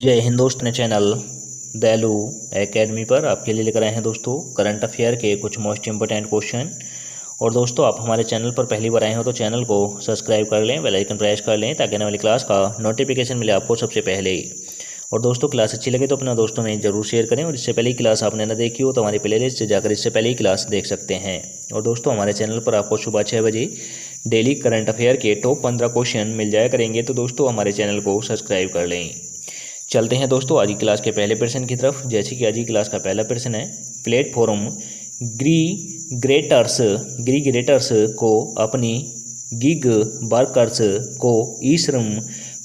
जय हिंद दोस्त ने चैनल दैलू एकेडमी पर आपके लिए लेकर आए हैं दोस्तों करंट अफेयर के कुछ मोस्ट इंपोर्टेंट क्वेश्चन। और दोस्तों आप हमारे चैनल पर पहली बार आए हो तो चैनल को सब्सक्राइब कर लें, बेल आइकन प्रेस कर लें ताकि आने वाली क्लास का नोटिफिकेशन मिले आपको सबसे पहले। और दोस्तों क्लास अच्छी लगे तो अपने दोस्तों में ज़रूर शेयर करें, और इससे पहले ही क्लास आपने ना देखी हो तो हमारी प्लेलिस्ट से जाकर इससे पहले ही क्लास देख सकते हैं। और दोस्तों हमारे चैनल पर आपको सुबह 6 बजे डेली करंट अफेयर के टॉप 15 क्वेश्चन मिल जाया करेंगे, तो दोस्तों हमारे चैनल को सब्सक्राइब कर लें। चलते हैं दोस्तों आज की क्लास के पहले प्रश्न की तरफ। जैसे कि आज की क्लास का पहला प्रश्न है, प्लेटफॉर्म ग्रीग्रेटर्स को अपनी गिग वर्कर्स को ई श्रम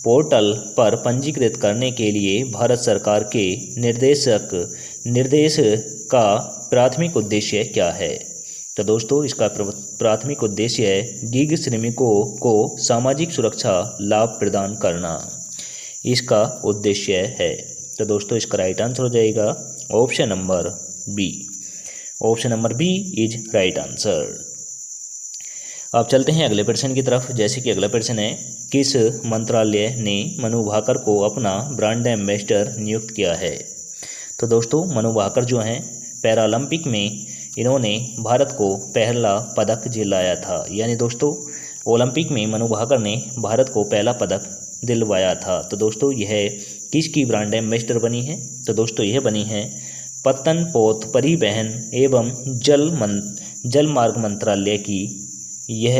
पोर्टल पर पंजीकृत करने के लिए भारत सरकार के निर्देश का प्राथमिक उद्देश्य क्या है? तो दोस्तों इसका प्राथमिक उद्देश्य है गिग श्रमिकों को सामाजिक सुरक्षा लाभ प्रदान करना, इसका उद्देश्य है। तो दोस्तों इसका राइट आंसर हो जाएगा option number B. Option number B is right answer. अब चलते हैं अगले प्रश्न की तरफ। जैसे कि अगला प्रश्न है, किस मंत्रालय ने मनु भाकर को अपना ब्रांड एम्बेसडर नियुक्त किया है? तो दोस्तों मनु भाकर जो हैं पैरालंपिक में इन्होंने भारत को पहला पदक दिलाया था, यानी दोस्तों ओलंपिक में मनु भाकर ने भारत को पहला पदक दिलवाया था। तो दोस्तों यह किसकी ब्रांड एम्बेसडर बनी है? तो दोस्तों यह बनी है पत्तन पोत परिवहन एवं जल मार्ग मंत्रालय की यह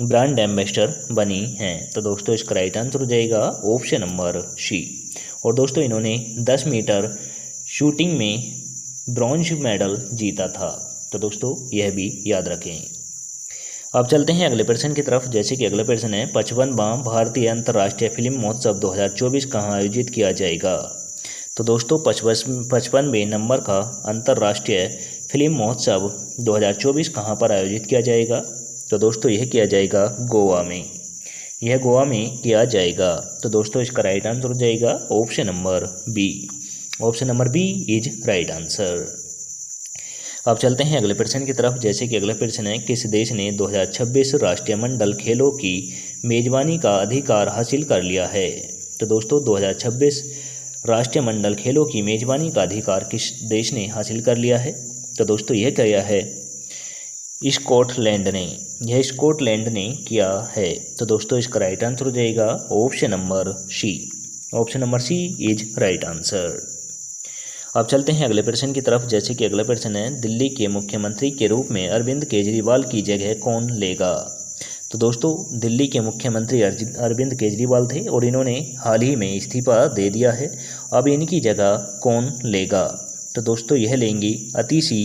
ब्रांड एम्बेसडर बनी है। तो दोस्तों इसका राइट आंसर हो जाएगा ऑप्शन नंबर सी। और दोस्तों इन्होंने 10 मीटर शूटिंग में ब्रॉन्ज मेडल जीता था। तो दोस्तों यह भी याद रखें। अब चलते हैं अगले प्रश्न की तरफ। जैसे कि अगला प्रश्न है, 55वां भारतीय अंतर्राष्ट्रीय फिल्म महोत्सव 2024 कहाँ आयोजित किया जाएगा? तो दोस्तों 55वें नंबर का अंतर्राष्ट्रीय फिल्म महोत्सव 2024 कहाँ पर आयोजित किया जाएगा? तो दोस्तों यह किया जाएगा गोवा में। यह गोवा में किया जाएगा। तो दोस्तों इसका राइट आंसर हो जाएगा option number B. Option number B is right answer. अब चलते हैं अगले प्रश्न की तरफ। जैसे कि अगला प्रश्न है, किस देश ने 2026 राष्ट्रमंडल खेलों की मेजबानी का अधिकार हासिल कर लिया है? तो दोस्तों 2026 राष्ट्रमंडल खेलों की मेजबानी का अधिकार किस देश ने हासिल कर लिया है? तो दोस्तों यह किया है स्कॉटलैंड ने। यह स्कॉटलैंड ने किया है। तो दोस्तों इसका राइट आंसर हो जाएगा option number C. Option number C is right answer. अब चलते हैं अगले प्रश्न की तरफ। जैसे कि अगला प्रश्न है, दिल्ली के मुख्यमंत्री के रूप में अरविंद केजरीवाल की जगह कौन लेगा? तो दोस्तों दिल्ली के मुख्यमंत्री अरविंद केजरीवाल थे और इन्होंने हाल ही में इस्तीफा दे दिया है। अब इनकी जगह कौन लेगा? तो दोस्तों यह लेंगी अतिशी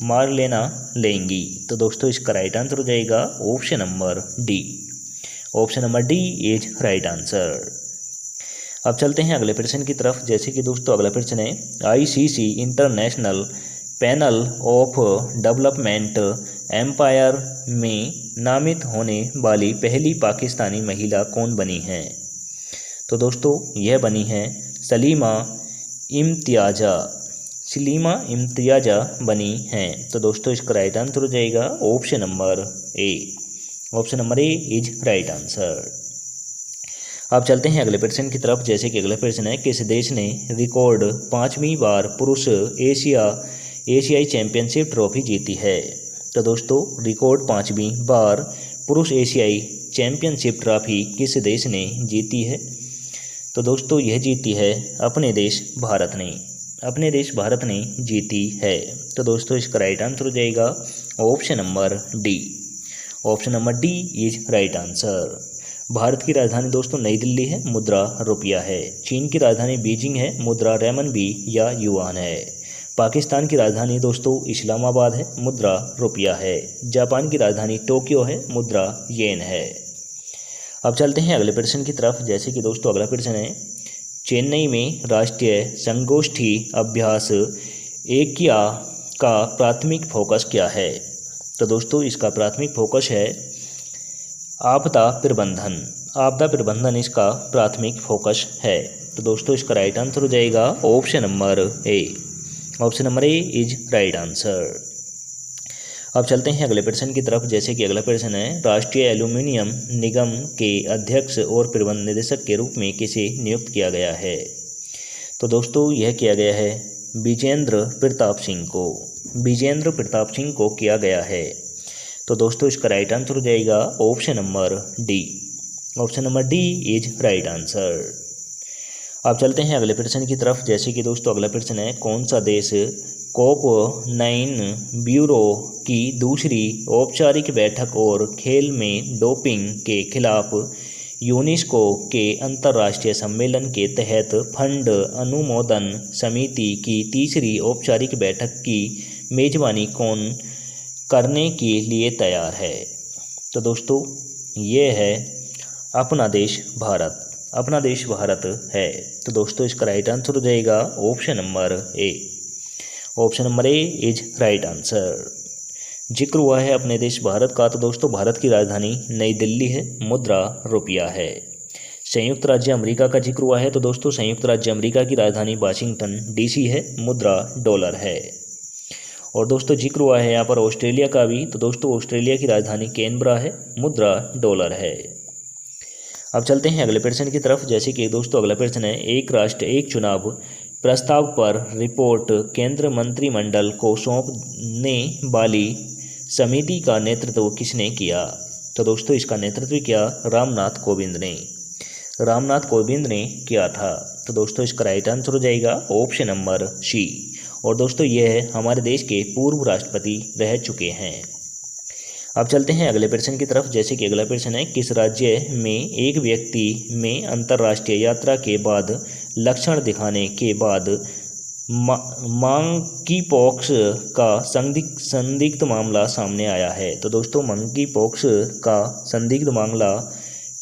मारलेना लेंगी। तो दोस्तों इसका राइट आंसर हो जाएगा option number D. Option number D is right answer. अब चलते हैं अगले प्रश्न की तरफ। जैसे कि दोस्तों अगला प्रश्न है, ICC international panel of development umpire में नामित होने वाली पहली पाकिस्तानी महिला कौन बनी है? तो दोस्तों यह बनी है सलीमा इम्तियाजा बनी हैं। तो दोस्तों इसका राइट आंसर हो जाएगा option number A. Option number A is right answer. अब चलते हैं अगले प्रश्न की तरफ। जैसे कि अगला प्रश्न है, किस देश ने रिकॉर्ड 5वीं बार पुरुष एशियाई चैंपियनशिप ट्रॉफी जीती है? तो दोस्तों रिकॉर्ड 5वीं बार पुरुष एशियाई चैंपियनशिप ट्रॉफी किस देश ने जीती है? तो दोस्तों यह जीती है अपने देश भारत ने जीती है। तो दोस्तों इसका राइट आंसर हो जाएगा option number D. Option number D is right answer. Bharat की राजधानी दोस्तों नई दिल्ली है, मुद्रा रुपया है। चीन की राजधानी बीजिंग है, मुद्रा रेमनबी या युआन है। पाकिस्तान की राजधानी दोस्तों इस्लामाबाद है, मुद्रा रुपया है। जापान की राजधानी टोक्यो है, मुद्रा येन है। अब चलते हैं अगले प्रश्न की तरफ। जैसे कि दोस्तों अगला प्रश्न है, चेन्नई में राष्ट्रीय संगोष्ठी अभ्यास एकिया का प्राथमिक फोकस क्या है? तो दोस्तों इसका प्राथमिक फोकस है आपदा प्रबंधन इसका प्राथमिक फोकस है। तो दोस्तों इसका राइट आंसर हो जाएगा option number A. Option number A is right answer. अब चलते हैं अगले प्रश्न की तरफ। जैसे कि अगला प्रश्न है, राष्ट्रीय एल्यूमिनियम निगम के अध्यक्ष और प्रबंध निदेशक के रूप में किसे नियुक्त किया गया है? तो दोस्तों यह किया गया है विजेंद्र प्रताप सिंह को। विजेंद्र प्रताप सिंह को किया गया है। तो दोस्तों इसका राइट आंसर हो जाएगा option number D. Option number D is right answer. अब चलते हैं अगले प्रश्न की तरफ। जैसे कि दोस्तों अगला प्रश्न है, कौन सा देश COP9 ब्यूरो की दूसरी औपचारिक बैठक और खेल में डोपिंग के खिलाफ यूनेस्को के अंतर्राष्ट्रीय सम्मेलन के तहत फंड अनुमोदन समिति की तीसरी औपचारिक बैठक की मेजबानी कौन करने के लिए तैयार है? तो दोस्तों ये है अपना देश भारत। अपना देश भारत है। तो दोस्तों इसका राइट आंसर हो जाएगा option number A. Option number A is right answer. जिक्र हुआ है अपने देश भारत का, तो दोस्तों भारत की राजधानी नई दिल्ली है, मुद्रा रुपया है। संयुक्त राज्य अमेरिका का जिक्र हुआ है, तो दोस्तों संयुक्त राज्य अमेरिका की राजधानी वाशिंगटन DC है, मुद्रा डॉलर है। और दोस्तों जिक्र हुआ है यहाँ पर ऑस्ट्रेलिया का भी, तो दोस्तों ऑस्ट्रेलिया की राजधानी कैनबरा है, मुद्रा डॉलर है। अब चलते हैं अगले प्रश्न की तरफ। जैसे कि दोस्तों अगला प्रश्न है, एक राष्ट्र एक चुनाव प्रस्ताव पर रिपोर्ट केंद्र मंत्रिमंडल को सौंपने वाली समिति का नेतृत्व किसने किया? तो दोस्तों इसका नेतृत्व किया रामनाथ कोविंद ने। रामनाथ कोविंद ने किया था। तो दोस्तों इसका राइट आंसर हो जाएगा ऑप्शन नंबर सी। और दोस्तों यह हमारे देश के पूर्व राष्ट्रपति रह चुके हैं। अब चलते हैं अगले प्रश्न की तरफ। जैसे कि अगला प्रश्न है, किस राज्य में एक व्यक्ति में अंतर्राष्ट्रीय यात्रा के बाद लक्षण दिखाने के बाद मंकी पॉक्स का संदिग्ध मामला सामने आया है? तो दोस्तों मंकी पॉक्स का संदिग्ध मामला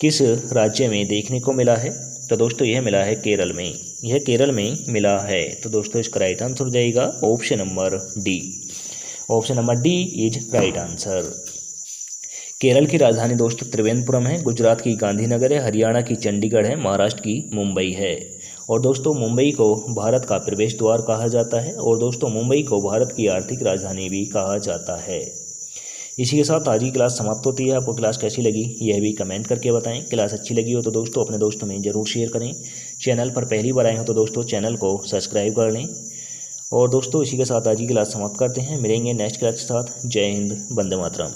किस राज्य में देखने को मिला है? तो दोस्तों यह मिला है केरल में। यह केरल में मिला है। तो दोस्तों इसका राइट आंसर हो जाएगा option number D. Option number D is right answer. Kerala की राजधानी दोस्तों त्रिवेंद्रपुरम है, गुजरात की गांधीनगर है, हरियाणा की चंडीगढ़ है, महाराष्ट्र की मुंबई है। और दोस्तों मुंबई को भारत का प्रवेश द्वार कहा जाता है। और दोस्तों मुंबई को भारत की आर्थिक राजधानी भी कहा जाता है। इसी के साथ आज की क्लास समाप्त होती है। आपको क्लास कैसी लगी यह भी कमेंट करके बताएं। क्लास अच्छी लगी हो तो दोस्तों अपने दोस्तों में ज़रूर शेयर करें। चैनल पर पहली बार आए हो तो दोस्तों चैनल को सब्सक्राइब कर लें। और दोस्तों इसी के साथ आज की क्लास समाप्त करते हैं। मिलेंगे नेक्स्ट क्लास के साथ। जय हिंद, वंदे मातरम।